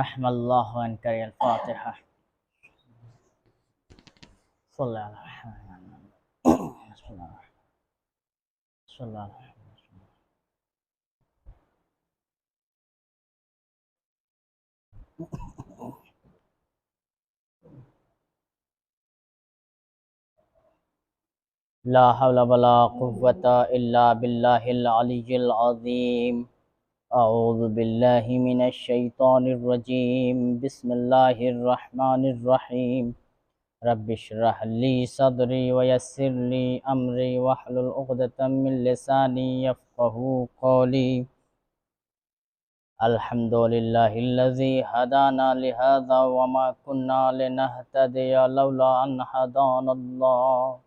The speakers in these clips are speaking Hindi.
रहमल्लाहु अन्का अल फातिहा। ला हौला वला कुव्वता इल्ला बिल्लाहिल अलिय्यिल अज़ीम। अऊज़ु बिल्लाहि मिनश शैतानिर रजीम। बिस्मिल्लाहिर रहमानिर रहीम। रब्बिश्रह ली सदरी व यस्सिर ली अमरी वहलुल उक़दतम मिन लिसानी यफ़क़हू क़ौली। अल्हम्दुलिल्लाहिल्लज़ी हदाना लिहाज़ा व मा कुन्ना लिनहतदिया लौला अन हदानल्लाह।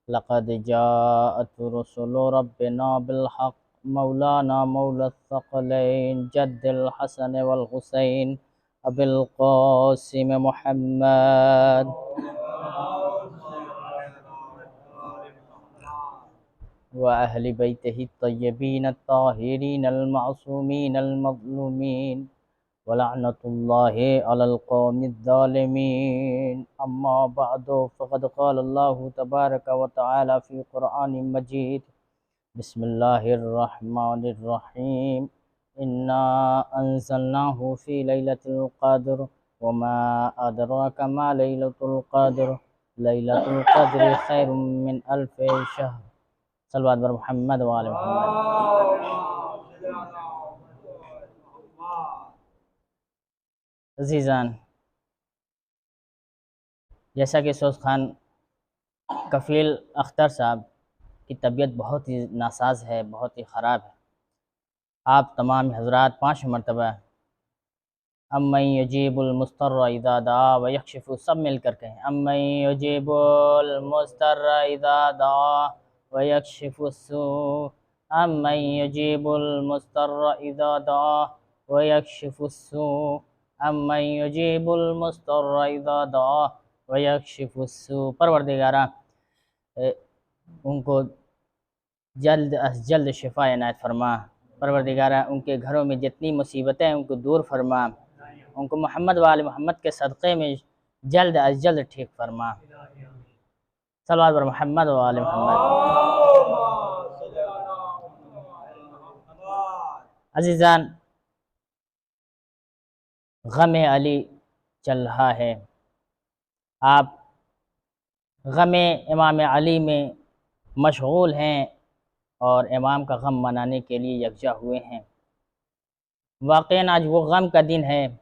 लक़द जाअत रुसुलु रब्बिना बिल हक़्क़ मौलाना मौला थक़लैन जद्दिल हसन वल हुसैन अबिल क़ासिम मुहम्मद व अहलि बैतिहि तय्यबीन ताहिरीन अल मासूमीन अल मज़लूमीन व लअनतुल्लाहि अलल क़ौमिज़ ज़ालिमीन। अम्मा बअदु फ़क़द क़ाल अल्लाहु तबारक व तआला फ़ी क़ुरआनिम मजीद। बिस्मिल्लाहिर रहमानिर रहीम। इन्ना अंज़लनाहु फ़ी लैलतिल क़द्र व मा अदराका मा लैलतुल क़द्र। लैलतुल क़द्रि खैरुम मिन अल्फ़ि शहर। सल्लल्लाहु अलैहि मुहम्मद व आले मुहम्मद। अज़ीज़ान, जैसा कि सोस खान कफ़ील अख्तर साहब की तबीयत बहुत ही नासाज है, बहुत ही ख़राब है। आप तमाम हज़रात 5 मरतबा अम्मन युजीबुल मुस्तर्र इज़ा दआ व यक्शिफु, सब मिलकर कहें अम्मन युजीबुल मुस्तर्र इज़ा दआ व यक्शिफु सू। अम्मन युजीबुल मुस्तर्र इज़ा दआ व यक्शिफु सू। अम्मन युजीबुल मुस्तर्र इज़ा दआ व यक्शिफु सू। परवरदिगारा, उनको जल्द अज जल्द शिफा इनायत फरमा। परवरदिगारा, उनके घरों में जितनी मुसीबतें हैं उनको दूर फरमा। उनको मोहम्मद वाले मोहम्मद के सदक़े में जल्द अज जल्द ठीक फरमा। सल्लल्लाहु अलैहि मोहम्मद वाले मोहम्मद। अज़ीज़ान, ग़म अली चल रहा है। आप ग़म इमाम अली में मशगूल हैं और इमाम का ग़म मनाने के लिए यकजा हुए हैं। वाक़ईन आज वो ग़म का दिन है।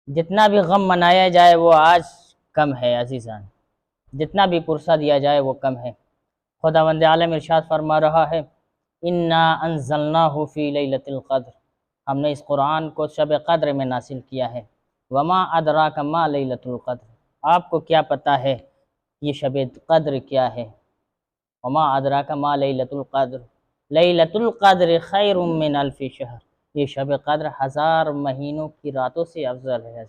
जितना भी ग़म मनाया जाए वो आज कम है अज़ीज़ान, जितना भी पुरसा दिया जाए वो कम है। खुदावंद आलम इरशाद फरमा रहा है, इन्ना अंज़लनाहु फ़ी लैलतिल क़द्र, हमने इस कुरान को शब क़द्र में नासिल किया है। वमा अदराका मा लैलतुल क़द्र, आपको क्या पता है ये शब क़द्र क्या है। वमा अदराका मा लैलतुल क़द्र, लैलतुल क़द्र खैरुम मिन अल्फ़ि शहर, ये शब क़द्र 1000 महीनों की रातों से अफजल है।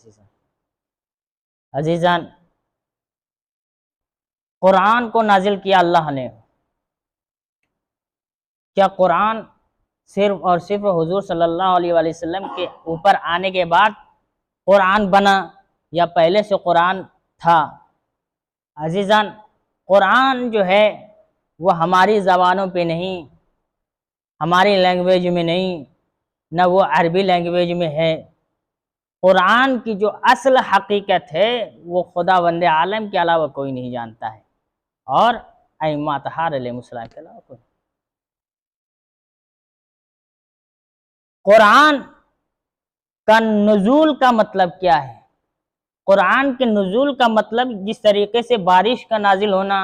अज़ीज़ान, कुरान को नाजिल किया अल्लाह ने। क्या कुरान सिर्फ़ और सिर्फ हुज़ूर सल्लल्लाहु अलैहि वसल्लम के ऊपर आने के बाद कुरान बना या पहले से कुरान था? अज़ीज़ान, कुरान जो है वो हमारी ज़बानों पे नहीं, हमारी लैंग्वेज में नहीं, न वो अरबी लैंग्वेज में है। कुरान की जो असल हकीकत है वो खुदावंद आलम के अलावा कोई नहीं जानता है और अइम्मा तहार अलैहिमुस्सलाम के अलावा कोई। कुरान का नुज़ूल का मतलब क्या है? कुरान के नुज़ूल का मतलब जिस तरीके से बारिश का नाजिल होना,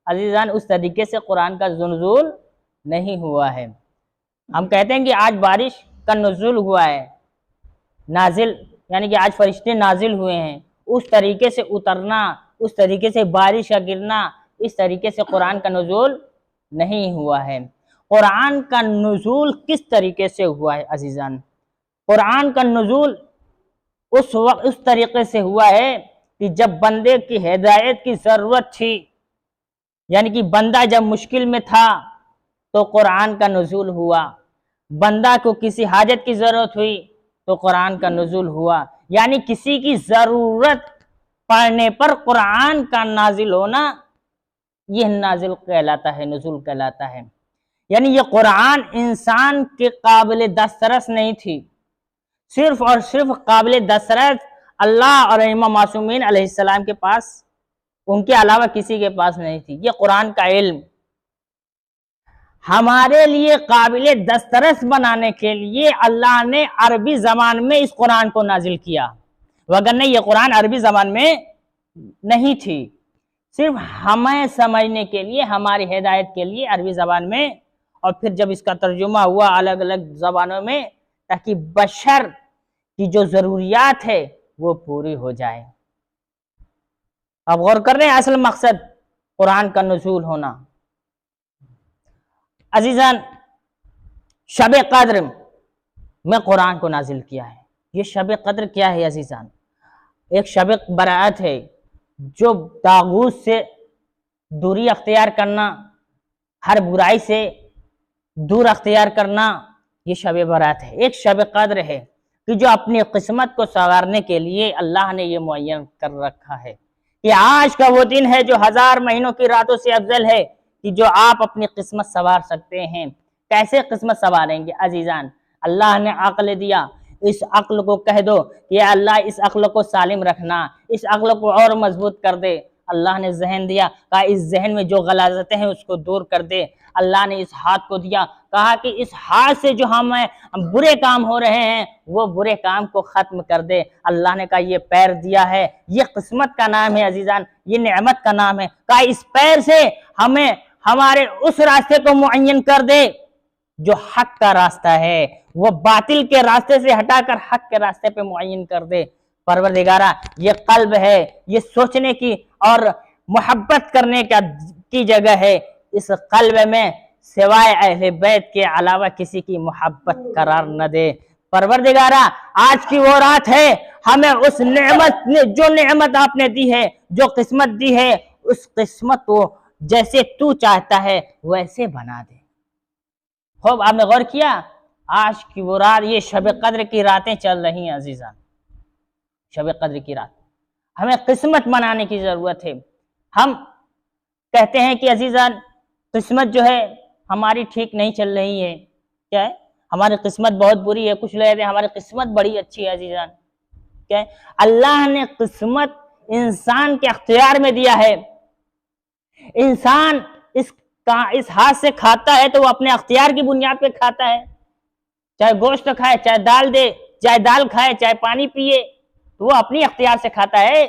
अज़ीज़ान, उस तरीके से कुरान का नुज़ूल नहीं हुआ है। हम कहते हैं कि आज बारिश का नुज़ूल हुआ है, नाजिल यानी कि आज फरिश्ते नाजिल हुए हैं, उस तरीके से उतरना, उस तरीके से बारिश का गिरना, इस तरीके से कुरान का नुज़ूल नहीं हुआ है। कुरान का नुज़ूल किस तरीके से हुआ है अज़ीज़ान? कुरान का नुज़ूल उस वक्त उस तरीके से हुआ है कि जब बंदे की हिदायत की ज़रूरत थी, यानी कि बंदा जब मुश्किल में था तो कुरान का नुज़ूल हुआ। बंदा को किसी हाजत की जरूरत हुई तो कुरान का नुज़ूल हुआ। यानी किसी की जरूरत पड़ने पर कुरान का नाजिल होना, यह नाजिल कहलाता है, नुज़ूल कहलाता है। यानी ये कुरान इंसान के काबिल दस्तरस नहीं थी, सिर्फ और सिर्फ काबिल दस्तरस अल्लाह और इमाम मासूमीन अलैहिस्सलाम के पास, उनके अलावा किसी के पास नहीं थी। ये कुरान का इल्म हमारे लिए काबिल दस्तरस बनाने के लिए अल्लाह ने अरबी जबान में इस कुरान को नाजिल किया, वगरना ये कुरान अरबी जबान में नहीं थी। सिर्फ हमें समझने के लिए, हमारी हिदायत के लिए अरबी जबान में, और फिर जब इसका तर्जुमा हुआ अलग अलग जबानों में, ताकि बशर की जो जरूरियात है वो पूरी हो जाए। अब गौर कर रहे हैं असल मकसद कुरान का नुज़ूल होना। अजीजान, शब कद्र में कुरान को नाजिल किया है। ये शब कद्र क्या है अजीजान? एक शब बरात है, जो तागूत से दूरी अख्तियार करना, हर बुराई से दूर अख्तियार करना, ये शब बरात है। एक शब कद्र है कि जो अपनी किस्मत को संवारने के लिए अल्लाह ने ये मुअय्यन कर रखा है कि आज का वो दिन है जो 1000 महीनों की रातों से अफजल है, कि जो आप अपनी किस्मत संवार सकते हैं। कैसे किस्मत संवारेंगे अजीजान? अल्लाह ने अक्ल दिया, इस अक्ल को कह दो कि अल्लाह इस अक्ल को सालिम रखना, इस अक्ल को और मजबूत कर दे। अल्लाह ने जहन दिया, कहा इस जहन में जो गलाजतें हैं उसको दूर कर दे। अल्लाह ने इस हाथ को दिया, कहा कि इस हाथ से जो हमें बुरे काम हो रहे हैं वो बुरे काम को खत्म कर दे। अल्लाह ने कहा ये पैर दिया है, ये किस्मत का नाम है अजीजान, ये नेमत का नाम है। कहा इस पैर से हमें हमारे उस रास्ते को मुअय्यन कर दे जो हक का रास्ता है, वो बातिल के रास्ते से हटाकर हक के रास्ते पे मुअय्यन कर दे। परवरदिगारा, ये कल्ब है, ये सोचने की और मोहब्बत करने की जगह है। इस कल्ब में सिवाय अहले बैत के अलावा किसी की मोहब्बत करार न दे। परवरदिगारा, आज की वो रात है, हमें उस नेमत ने, जो नेमत आपने दी है, जो किस्मत दी है, उस किस्मत को जैसे तू चाहता है वैसे बना दे। खूब आपने गौर किया, आज की वो रात, ये शब कद्र की रातें चल रही हैं अजीजान, शब कद्र की रात। हमें किस्मत बनाने की जरूरत है। हम कहते हैं कि अजीजान किस्मत जो है हमारी ठीक नहीं चल रही है। क्या है? हमारी किस्मत बहुत बुरी है। कुछ लोग कहते हैं हमारी किस्मत बड़ी अच्छी है अजीजान। क्या है? अल्लाह ने किस्मत इंसान के अख्तियार में दिया है। इंसान इस हाथ से खाता है तो वो अपने अख्तियार की बुनियाद पे खाता है। चाहे गोश्त खाए, चाहे दाल दे, चाहे दाल खाए, चाहे पानी पिए, तो वो अपनी अख्तियार से खाता है।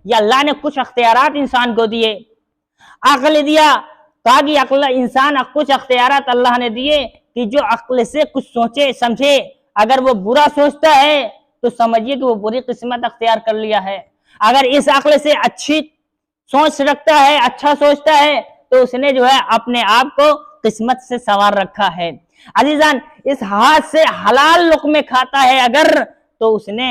या अल्लाह ने कुछ अख्तियारात इंसान को दिए, अक्ल दिया, कहा कि अक्ल इंसान, कुछ अख्तियारात अल्लाह ने दिए कि जो अक्ल से कुछ सोचे समझे। अगर वो बुरा सोचता है तो समझिए कि वो बुरी किस्मत अख्तियार कर लिया है। अगर इस अक्ल से अच्छी सोच रखता है, अच्छा सोचता है, तो उसने जो है अपने आप को किस्मत से संवार रखा है। अजीजान, इस हाथ से हलाल लुक़्मे खाता है अगर, तो उसने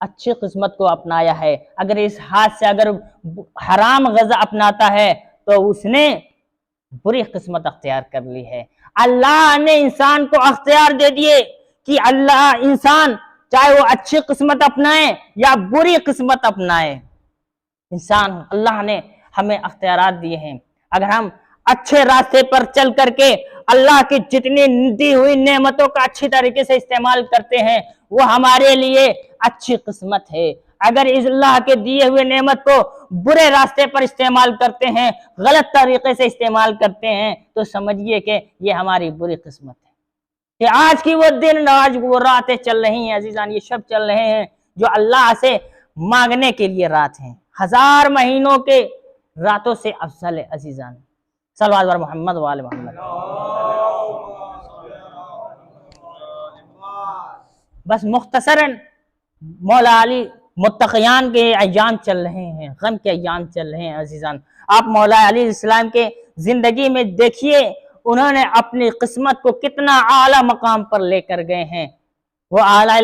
अच्छी किस्मत को अपनाया है। अगर इस हाथ से अगर हराम गज़ा अपनाता है तो उसने बुरी किस्मत अख्तियार कर ली है। अल्लाह ने इंसान को अख्तियार दे दिए कि अल्लाह, इंसान चाहे वो अच्छी किस्मत अपनाए या बुरी किस्मत अपनाए, इंसान, अल्लाह ने हमें अख्तियारात दिए हैं। अगर हम अच्छे रास्ते पर चल करके अल्लाह की जितनी दी हुई नेमतों का अच्छी तरीके से इस्तेमाल करते हैं, वो हमारे लिए अच्छी किस्मत है। अगर इस अल्लाह के दिए हुए नेमत को बुरे रास्ते पर इस्तेमाल करते हैं, गलत तरीके से इस्तेमाल करते हैं, तो समझिए कि ये हमारी बुरी किस्मत है। कि आज की वो दिन, आज वो रातें चल रही हैं अजीजान, ये शब चल रहे हैं जो अल्लाह से मांगने के लिए रात हैं। 1000 महीनों के रातों से अफजल है अजीजान। सल्लल्लाहु अलैहि मोहम्मद वाले मोहम्मद। बस मुख्तसरन मौला अली मुत्तक़ियान के अय्याम चल रहे हैं, गम के अय्याम चल रहे हैं अजीजान। आप मौला अली इस्लाम के जिंदगी में देखिए, उन्होंने अपनी किस्मत को कितना आला मकाम पर लेकर गए हैं। वो आला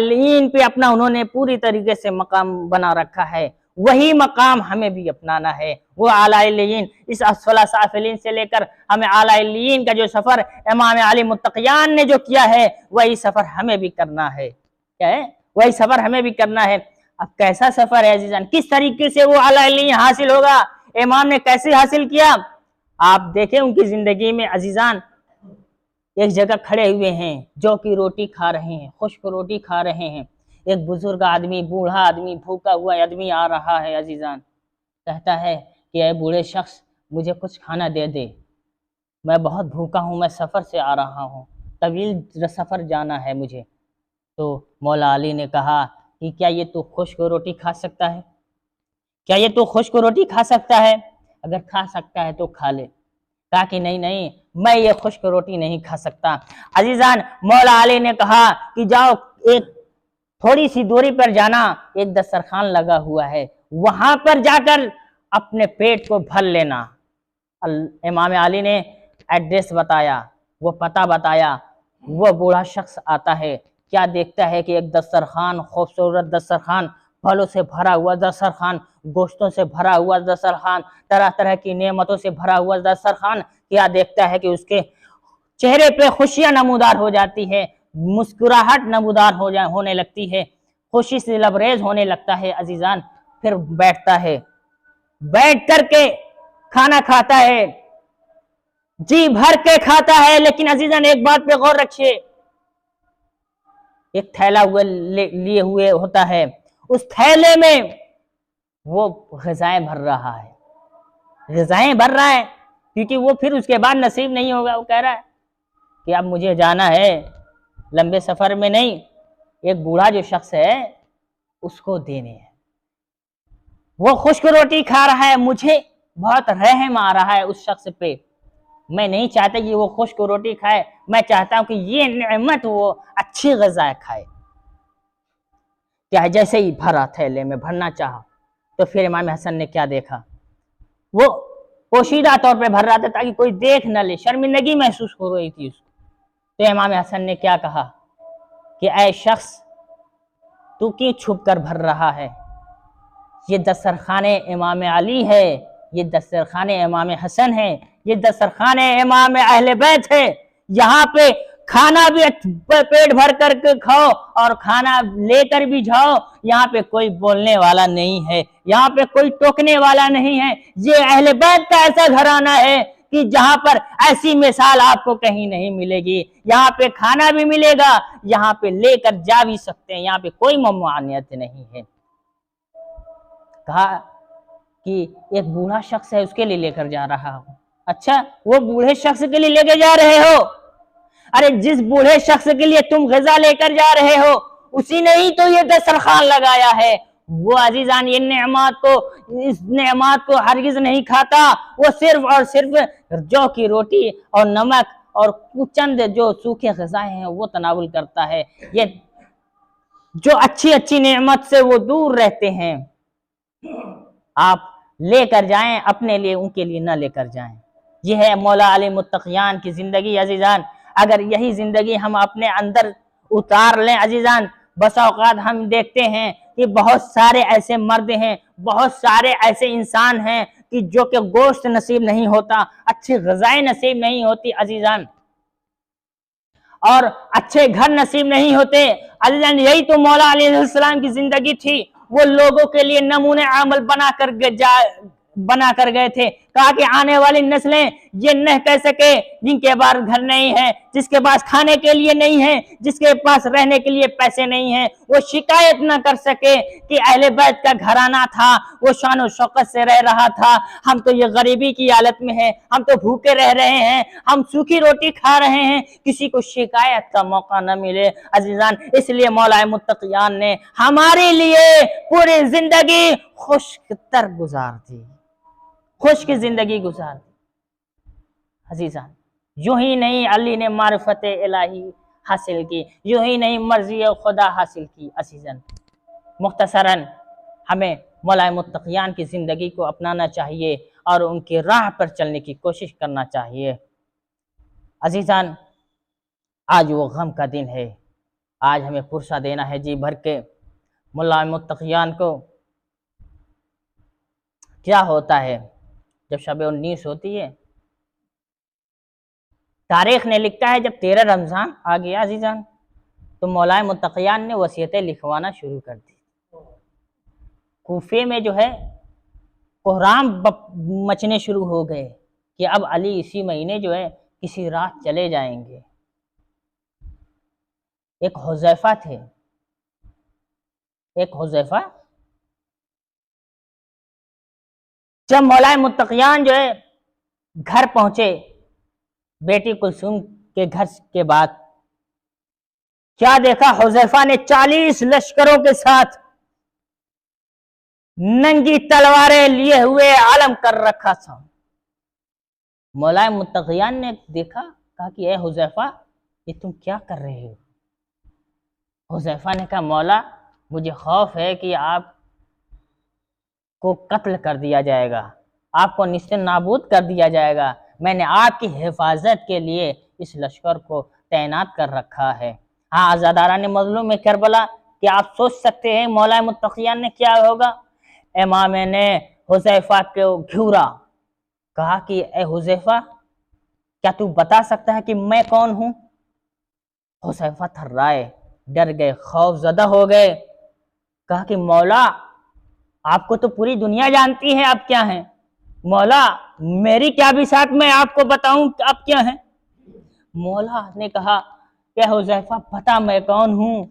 पे अपना उन्होंने पूरी तरीके से मकाम बना रखा है। वही मकाम हमें भी अपनाना है, वो आला इल्लियीन, इस अस्फला साफिलीन से लेकर हमें आला इल्लियीन का जो सफर इमाम अली मुत्तकियान ने जो किया है, वही सफर हमें भी करना है। क्या है? वही सफर हमें भी करना है। अब कैसा सफर है अजीजान, किस तरीके से वो आला इल्लियीन हासिल होगा, इमाम ने कैसे हासिल किया? आप देखें उनकी जिंदगी में अजीजान, एक जगह खड़े हुए हैं, जौ की रोटी खा रहे हैं, खुश्क रोटी खा रहे हैं। एक बुजुर्ग आदमी, बूढ़ा आदमी, भूखा हुआ आदमी आ रहा है अजीजान, कहता है कि ऐ बूढ़े शख्स, मुझे कुछ खाना दे दे, मैं बहुत भूखा हूँ, मैं सफ़र से आ रहा हूँ, तवील सफ़र जाना है मुझे। तो मौला अली ने कहा कि क्या ये तू खुश्क रोटी खा सकता है? क्या ये तू खुश्क रोटी खा सकता है? अगर खा सकता है तो खा ले। कहा कि नहीं नहीं, मैं ये खुश्क रोटी नहीं खा सकता। अजीजान, मौला अली ने कहा कि जाओ, एक थोड़ी सी दूरी पर जाना, एक दस्तरखान लगा हुआ है, वहां पर जाकर अपने पेट को भर लेना। इमाम अली ने एड्रेस बताया, वो पता बताया। वो बूढ़ा शख्स आता है, क्या देखता है कि एक दस्तरखान, खूबसूरत दस्तरखान, फलों से भरा हुआ दस्तरखान, गोश्तों से भरा हुआ दस्तरखान, तरह तरह की नेमतों से भरा हुआ दस्तरखान। क्या देखता है कि उसके चेहरे पे खुशियां नमूदार हो जाती है, मुस्कुराहट नमूदार होने लगती है, खुशी से लबरेज होने लगता है अजीजान। फिर बैठता है, बैठ करके खाना खाता है, जी भर के खाता है। लेकिन अजीजान, एक बात पे गौर रखिए, एक थैला हुए लिए हुए होता है, उस थैले में वो ग़िज़ाएं भर रहा है, ग़िज़ाएं भर रहा है, क्योंकि वो फिर उसके बाद नसीब नहीं होगा। वो कह रहा है कि अब मुझे जाना है लंबे सफर में नहीं, एक बूढ़ा जो शख्स है उसको देने हैं। वो खुश्क रोटी खा रहा है, मुझे बहुत रहम आ रहा है उस शख्स पे। मैं नहीं चाहता कि वो खुश्क रोटी खाए, मैं चाहता हूं कि ये नेमत वो अच्छी ग़िज़ा खाए। क्या जैसे ही भरा, थैले में भरना चाहा, तो फिर इमाम हसन ने क्या देखा, वो पोशीदा तौर पे भर रहा था ताकि कोई देख न ले, शर्मिंदगी महसूस हो रही थी उसको। तो इमाम हसन ने क्या कहा कि ऐ शख्स, तू क्यों छुप कर भर रहा है? ये दस्तरखाने इमाम अली है, ये दस्तरखाने इमाम हसन है, ये दस्तरखाने इमाम अहले बैत है। यहाँ पे खाना भी पेट भर करके खाओ और खाना लेकर भी जाओ। यहाँ पे कोई बोलने वाला नहीं है, यहाँ पे कोई टोकने वाला नहीं है। ये अहले बैत का ऐसा घराना है कि जहां पर ऐसी मिसाल आपको कहीं नहीं मिलेगी। यहाँ पे खाना भी मिलेगा, यहाँ पे लेकर जा भी सकते हैं, यहाँ पे कोई ममनुआत नहीं है। कहा कि एक बूढ़ा शख्स है, उसके लिए लेकर जा रहा हूं। अच्छा, वो बूढ़े शख्स के लिए लेकर जा रहे हो? अरे जिस बूढ़े शख्स के लिए तुम ग़िज़ा लेकर जा रहे हो, उसी ने ही तो ये दस्तरखान लगाया है। वो अजीजान ये नेमत को, इस नेमत को हरगिज नहीं खाता। वो सिर्फ और सिर्फ जौ की रोटी और नमक और चंद जो सूखे ग़िज़ाएं हैं वो तनावुल करता है। ये जो अच्छी अच्छी नेमत से वो दूर रहते हैं। आप लेकर जाएं, अपने लिए, उनके लिए न लेकर जाएं। यह है मौला अली मुत्तकियान की जिंदगी अजीजान। अगर यही जिंदगी हम अपने अंदर उतार लें अजीजान, बसा औकात हम देखते हैं कि बहुत सारे ऐसे मर्द हैं, बहुत सारे ऐसे इंसान हैं कि जो कि गोश्त नसीब नहीं होता, अच्छी ग़िज़ाएं नसीब नहीं होती अजीजान, और अच्छे घर नसीब नहीं होते अजीजान। यही तो मौला अली अलैहिस्सलाम की जिंदगी थी। वो लोगों के लिए नमूने अमल बना कर गए थे। कहा कि आने वाली नस्लें ये न कह सके जिनके पास घर नहीं है, जिसके पास खाने के लिए नहीं है, जिसके पास रहने के लिए पैसे नहीं है, वो शिकायत न कर सके कि अहले बैत का घराना था, वो शान और शौकत से रह रहा था। हम तो ये गरीबी की हालत में है, हम तो भूखे रह रहे हैं, हम सूखी रोटी खा रहे हैं, किसी को शिकायत का मौका न मिले अजीजान। इसलिए मौला मुत्तकियान ने हमारे लिए पूरी जिंदगी खुशतर गुजार दी, खुश की जिंदगी गुजार दी अजीजान। यूं ही नहीं अली ने मारिफत इलाही हासिल की, यूं ही नहीं मर्जी खुदा हासिल की अजीजान। मुख्तसरन हमें मौला मुत्तकियान की जिंदगी को अपनाना चाहिए और उनकी राह पर चलने की कोशिश करना चाहिए अजीजान। आज वो गम का दिन है, आज हमें पुरसा देना है जी भर के मौला मुत्तकियान को। क्या होता है जब शब 19 होती है? तारीख ने लिखता है जब 13 रमज़ान आ गया अजीजान, तो मौलाए मुत्तक़ियान ने वसीयतें लिखवाना शुरू कर दी। कूफे में जो है कोहराम मचने शुरू हो गए कि अब अली इसी महीने जो है किसी रात चले जाएंगे। एक हुज़ैफा थे, एक हुज़ैफा जब मौलाए मुत्तक़ियान जो है घर पहुंचे बेटी कुलसूम के घर के बाद, क्या देखा? हुज़ैफा ने 40 लश्करों के साथ नंगी तलवारें लिए हुए आलम कर रखा था। मौलाए मुत्तक़ियान ने देखा, कहा कि ए हुज़ैफा, ये तुम क्या कर रहे हो? हुज़ैफा ने कहा, मौला मुझे खौफ है कि आप को कत्ल कर दिया जाएगा, आपको निस्ते नाबूद कर दिया जाएगा। मैंने आपकी हिफाजत के लिए इस लश्कर को तैनात कर रखा है। हाँ आज़ादारान मज़लूम में करबला कि आप सोच सकते हैं मौलाए मुत्तक़ियान ने क्या होगा। इमाम ने हुज़ैफा को घूरा, कहा कि ए हुज़ैफा, क्या तू बता सकता है कि मैं कौन हूँ? हुज़ैफा थर्राए, डर गए, खौफज़दा हो गए। कहा कि मौला आपको तो पूरी दुनिया जानती है आप क्या हैं। मौला मेरी क्या बिसात, मैं आपको बताऊं आप क्या हैं? मौला ने कहा क्या हुज़ैफा बता मैं कौन हूं?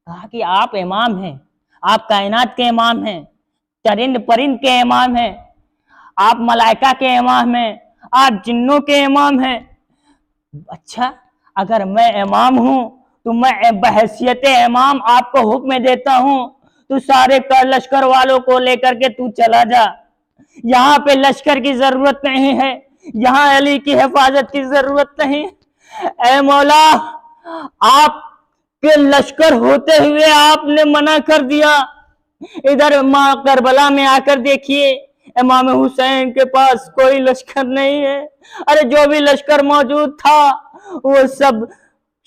कहा कि आप इमाम हैं, आप कायनात के इमाम हैं, चरिंद परिंद के इमाम हैं, आप मलाइका के इमाम हैं, आप जिन्नों के इमाम हैं। अच्छा, अगर मैं इमाम हूं तो मैं बहैसियत इमाम आपको हुक्म देता हूं, तू सारे लश्कर वालों को लेकर के तू चला जा। यहाँ पे लश्कर की जरूरत नहीं है, यहाँ अली की हिफाजत की जरूरत नहीं। ऐ मौला, आप के लश्कर होते हुए आपने मना कर दिया। इधर माँ करबला में आकर देखिए, इमाम हुसैन के पास कोई लश्कर नहीं है। अरे जो भी लश्कर मौजूद था वो सब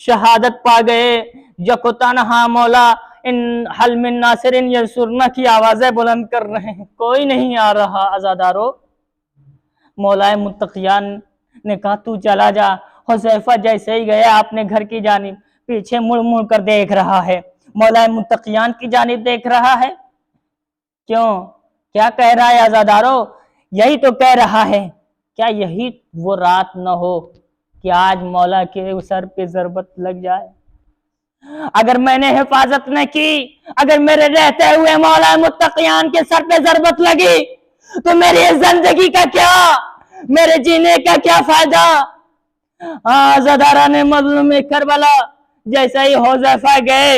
शहादत पा गए। यकुतनहा मौला इन हल मिन नासिरिन यंसुरना की आवाजें बुलंद कर रहे हैं, कोई नहीं आ रहा। आजादारो, मौलाए मुत्तक़ियान ने कहा तू चला जा। हुज़ैफा जैसे ही गया अपने घर की जानिब, पीछे मुड़ मुड़ कर देख रहा है, मौलाए मुत्तक़ियान की जानिब देख रहा है। क्यों, क्या कह रहा है आजादारो? यही तो कह रहा है, क्या यही वो रात न हो कि आज मौला के सर पे ज़रबत लग जाए। अगर मैंने हिफाजत न की, अगर मेरे रहते हुए मौला मुत्तक़ियान के सर पे ज़रबत लगी तो मेरी जिंदगी का क्या, मेरे जीने का क्या फायदा। आज़ादारान मज़लूम करबला जैसे ही हुज़ैफा गए,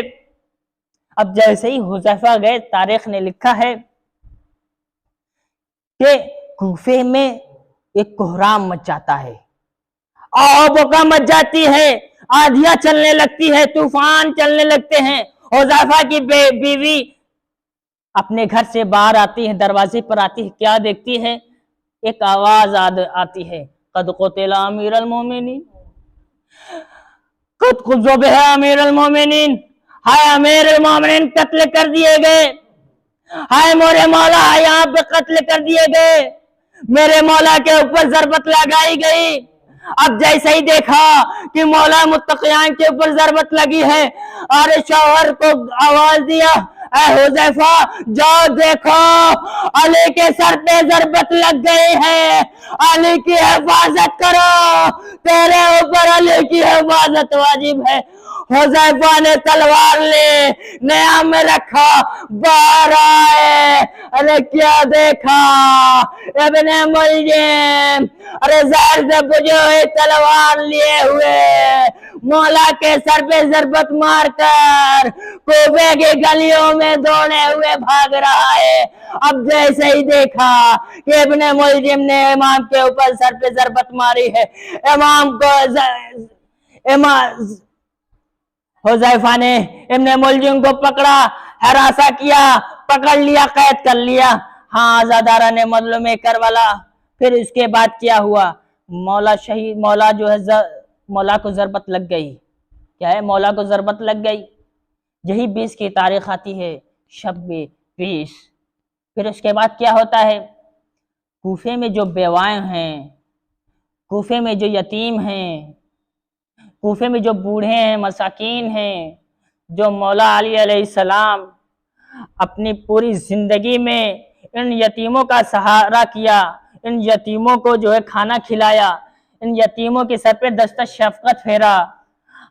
अब जैसे ही हुज़ैफा गए, तारीख ने लिखा है कि कूफे में एक कोहराम मच जाता है, आबोका मच जाती है, आंधियां चलने लगती है, तूफान चलने लगते हैं। हुज़ैफा की बीवी अपने घर से बाहर आती है, दरवाजे पर आती है, क्या देखती है? एक आवाज आती है, कद क़ुतिला अमीरुल मोमिनीन, कद ज़ुबिह अमीरुल मोमिनीन, हाय अमीरुल मोमिनीन कत्ल कर दिए गए, हाय मोरे मौला यहाँ पे कत्ल कर दिए गए, मेरे मौला के ऊपर ज़रबत लगाई गई। अब जैसे ही देखा कि मौला मुत्तक़ियान के ऊपर ज़रबत लगी है, अरे शौहर को आवाज दिया, ऐ हुज़ैफा जाओ देखो अली के सर पे ज़रबत लग गई है, अली की हिफाजत करो, तेरे ऊपर अली की हिफाजत वाजिब है। हुज़ैफा ने तलवार ले नया में रखा, बाहर आए, अरे क्या देखा इब्ने मुलजिम, अरे जहर से बुझे हुए तलवार लिए हुए मौला के सर पे ज़रबत मारकर कूफे की गलियों में दौड़े हुए भाग रहा है। अब जैसे ही देखा कि इब्ने मुलजिम ने इमाम के ऊपर सर पे ज़रबत मारी है, इमाम को हुज़ैफा ने इब्ने मुलजिम को पकड़ा, हरासा किया, पकड़ लिया, कैद कर लिया। हाँ आज़ादारान मज़लूम करबला, फिर इसके बाद क्या हुआ? मौला शहीद, मौला जो है मौला को ज़रबत लग गई। क्या है? मौला को ज़रबत लग गई। यही 20 की तारीख आती है, शब 20। फिर उसके बाद क्या होता है? कूफे में जो बेवाएं हैं, कूफे में जो यतीम हैं, कूफे में जो बूढ़े हैं, मसाकीन हैं, जो मौला अली अलैहिस्सलाम अपनी पूरी जिंदगी में इन यतीमों का सहारा किया, इन यतीमों को जो है खाना खिलाया, इन यतीमों के सर पे दस्ता शफकत फेरा।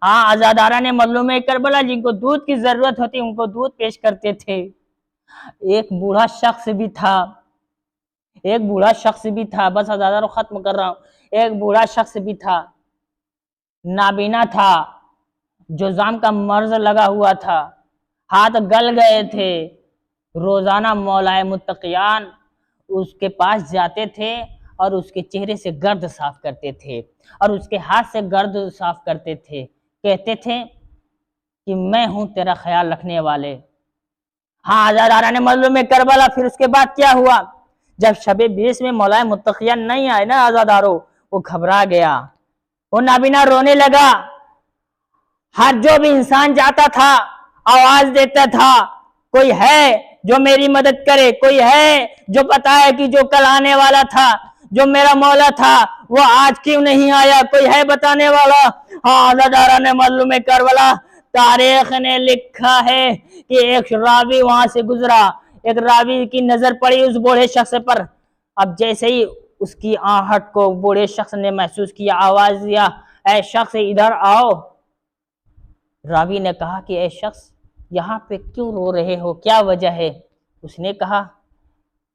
हाँ, आजादारा ने मजलूम करबला जिनको दूध की जरूरत होती उनको दूध पेश करते थे। एक बूढ़ा शख्स भी था, एक बूढ़ा शख्स भी था, बस आजादारा खत्म कर रहा हूं। एक बूढ़ा शख्स भी था, नाबीना था, जुज़ाम का मर्ज लगा हुआ था, हाथ गल गए थे। रोजाना मौलाए मुत्तकियान उसके पास जाते थे और उसके चेहरे से गर्द साफ करते थे और उसके हाथ से गर्द साफ करते थे। कहते थे कि मैं हूं तेरा ख्याल रखने वाले। हाँ, आजादारा ने मजलूम करबला। फिर उसके बाद क्या हुआ, जब शबे 20 में मौलाए मुत्तकियान नहीं आए ना आजादारो, वो घबरा गया, वो नाबीना रोने लगा। हर जो भी इंसान जाता था आवाज देता था, कोई है जो मेरी मदद करे, कोई है जो बताए कि जो कल आने वाला था, जो मेरा मौला था, वो आज क्यों नहीं आया, कोई है बताने वाला। हाँ, आजादारा ने मजलूम करबला, तारीख ने लिखा है कि एक रावी वहां से गुजरा, एक रावी की नजर पड़ी उस बूढ़े शख्स पर। अब जैसे ही उसकी आहट को बूढ़े शख्स ने महसूस किया, आवाज दिया, ऐ शख्स इधर आओ। रावी ने कहा कि ऐ शख्स यहाँ पे क्यों रो रहे हो, क्या वजह है। उसने कहा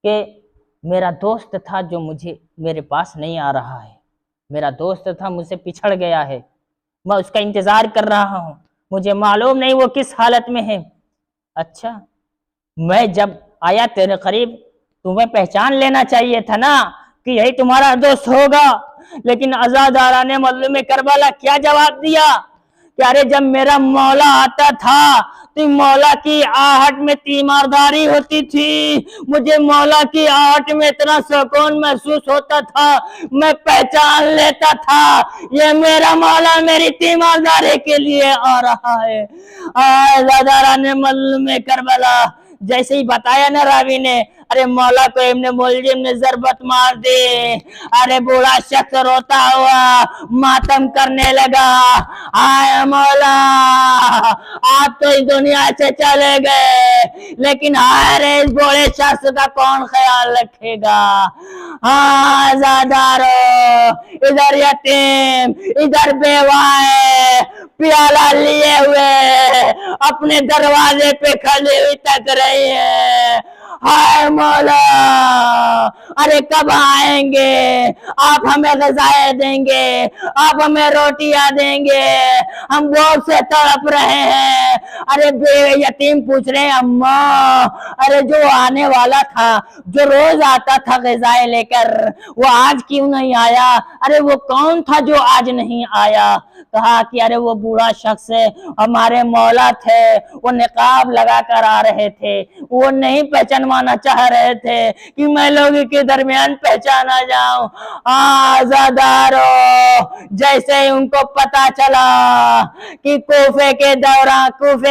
कि मेरा दोस्त था जो मेरे पास नहीं आ रहा है, मेरा दोस्त था मुझसे पिछड़ गया है, मैं उसका इंतजार कर रहा हूँ, मुझे मालूम नहीं वो किस हालत में है। अच्छा, मैं जब आया तेरे करीब तुम्हें पहचान लेना चाहिए था ना कि यही तुम्हारा दोस्त होगा। लेकिन आजादारा ने मजलूम करबला क्या जवाब दिया कि अरे जब मेरा मौला आता था तो मौला की आहट में तीमारदारी होती थी, मुझे मौला की आहट में इतना सुकून महसूस होता था, मैं पहचान लेता था ये मेरा मौला मेरी तीमारदारी के लिए आ रहा है। आजादारा ने मजलूम करबला जैसे ही बताया ना रावी ने, अरे मौला को इब्ने मुलजिम ने जरबत मार दी। अरे बूढ़ा शख्स रोता हुआ मातम करने लगा, आए मौला आप तो इस दुनिया से चले गए, लेकिन अरे इस बूढ़े शख्स का कौन ख्याल रखेगा। हाँ आजादारो, इधर यतीम, इधर बेवाएं प्याला लिए हुए अपने दरवाजे पे खड़ी हुई तक रही है। हाय मौला, अरे कब आएंगे, आप हमें ग़िज़ाएं देंगे, आप हमें रोटियां देंगे, हम भूख से तड़प रहे हैं। अरे यतीम पूछ रहे हैं अम्मा, अरे जो आने वाला था, जो रोज आता था ग़िज़ाएं लेकर, वो आज क्यों नहीं आया, अरे वो कौन था जो आज नहीं आया। कहा कि अरे वो बूढ़ा शख्स हमारे मौला थे, वो निकाब लगा कर आ रहे थे, वो नहीं पहचानवाना चाह रहे थे कि मैं लोगों के दरमियान पहचाना जाऊं। आजादारो, जैसे ही उनको पता चला कि कूफे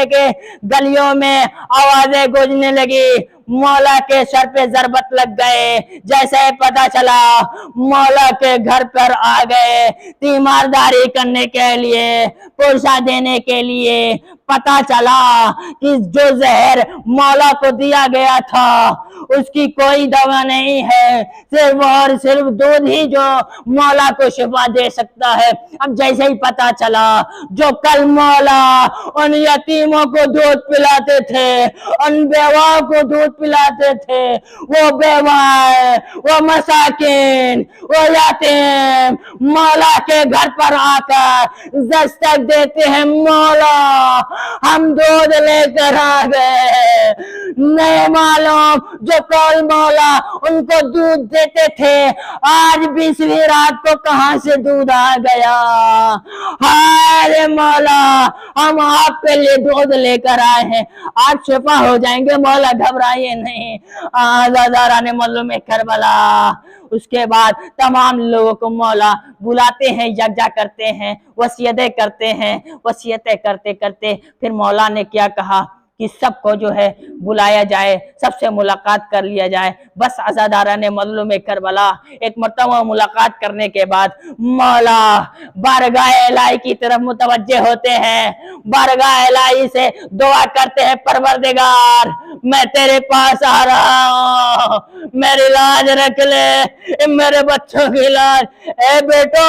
के गलियों में आवाजें गूंजने लगी, मौला के सर पे जरबत लग गए। जैसे पता चला मौला के घर पर आ गए तीमारदारी करने के लिए, पुरसा देने के लिए। पता चला कि जो जहर मौला को दिया गया था उसकी कोई दवा नहीं है, सिर्फ और सिर्फ दूध ही जो मौला को शिफा दे सकता है। अब जैसे ही पता चला जो कल मौला उन यतीमों को दूध पिलाते थे, उन बेवाओं को दूध पिलाते थे, वो बेवाएं, वो मसाकिन, वो यतीम मौला के घर पर आकर दस्तक देते हैं, मौला हम दूध लेकर आ गए। नहीं मालूम जो कल मौला उनको दूध देते थे आज 20वीं रात को कहां से दूध आ गया। हाय मौला, हम आपके लिए दूध लेकर आए हैं, आप शिफा हो जाएंगे मौला, घबराइए नहीं। आजादारा ने मजलूम करबला। उसके बाद तमाम लोगों को मौला बुलाते हैं, यज्ञा करते हैं, वसीयतें करते हैं। वसीयतें करते करते फिर मौला ने क्या कहा, कि सबको जो है बुलाया जाए, सबसे मुलाकात कर लिया जाए। बस अज़ादारान मज़लूम करबला एक मरतबा मुलाकात करने के बाद मौला बारगाह इलाही की तरफ मुतवज्जे होते हैं, बारगाह इलाही से दुआ करते हैं, परवरदिगार मैं तेरे पास आ रहा हूँ, मेरी लाज रख ले, मेरे बच्चों की लाज। ए बेटो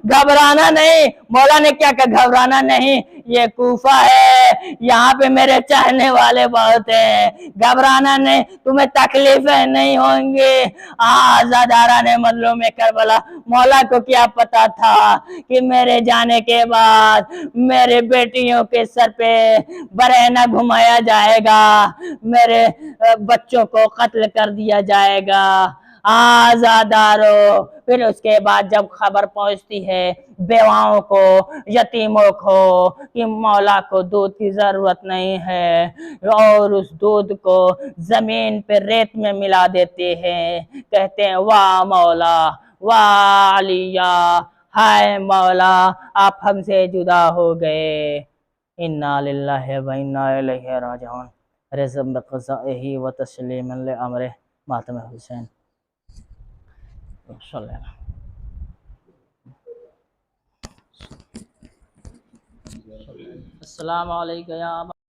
घबराना नहीं, मौला ने क्या कहा, घबराना नहीं, ये कूफा है, यहाँ पे मेरे चाहने वाले बहुत हैं, घबराना नहीं, तुम्हें तकलीफें नहीं होंगी। आज़ादारा ने मजलूम करबला, मौला को क्या पता था कि मेरे जाने के बाद मेरे बेटियों के सर पे बरहना घुमाया जाएगा, मेरे बच्चों को कत्ल कर दिया जाएगा। आज़ादारो फिर उसके बाद जब खबर पहुंचती है बेवाओं को, यतीमों को कि मौला को दूध की जरूरत नहीं है, और उस दूध को जमीन पे रेत में मिला देते हैं, कहते हैं वाह मौला, वाह अलिया, हाय मौला आप हमसे जुदा हो गए। इन्ना लिल्लाहि व इन्ना इलैहि राजिऊन। रिज़्क़ क़ज़ाइही व तस्लीमन लि अम्रिही मातम हुसैन। अस्सलामु अलैकुम या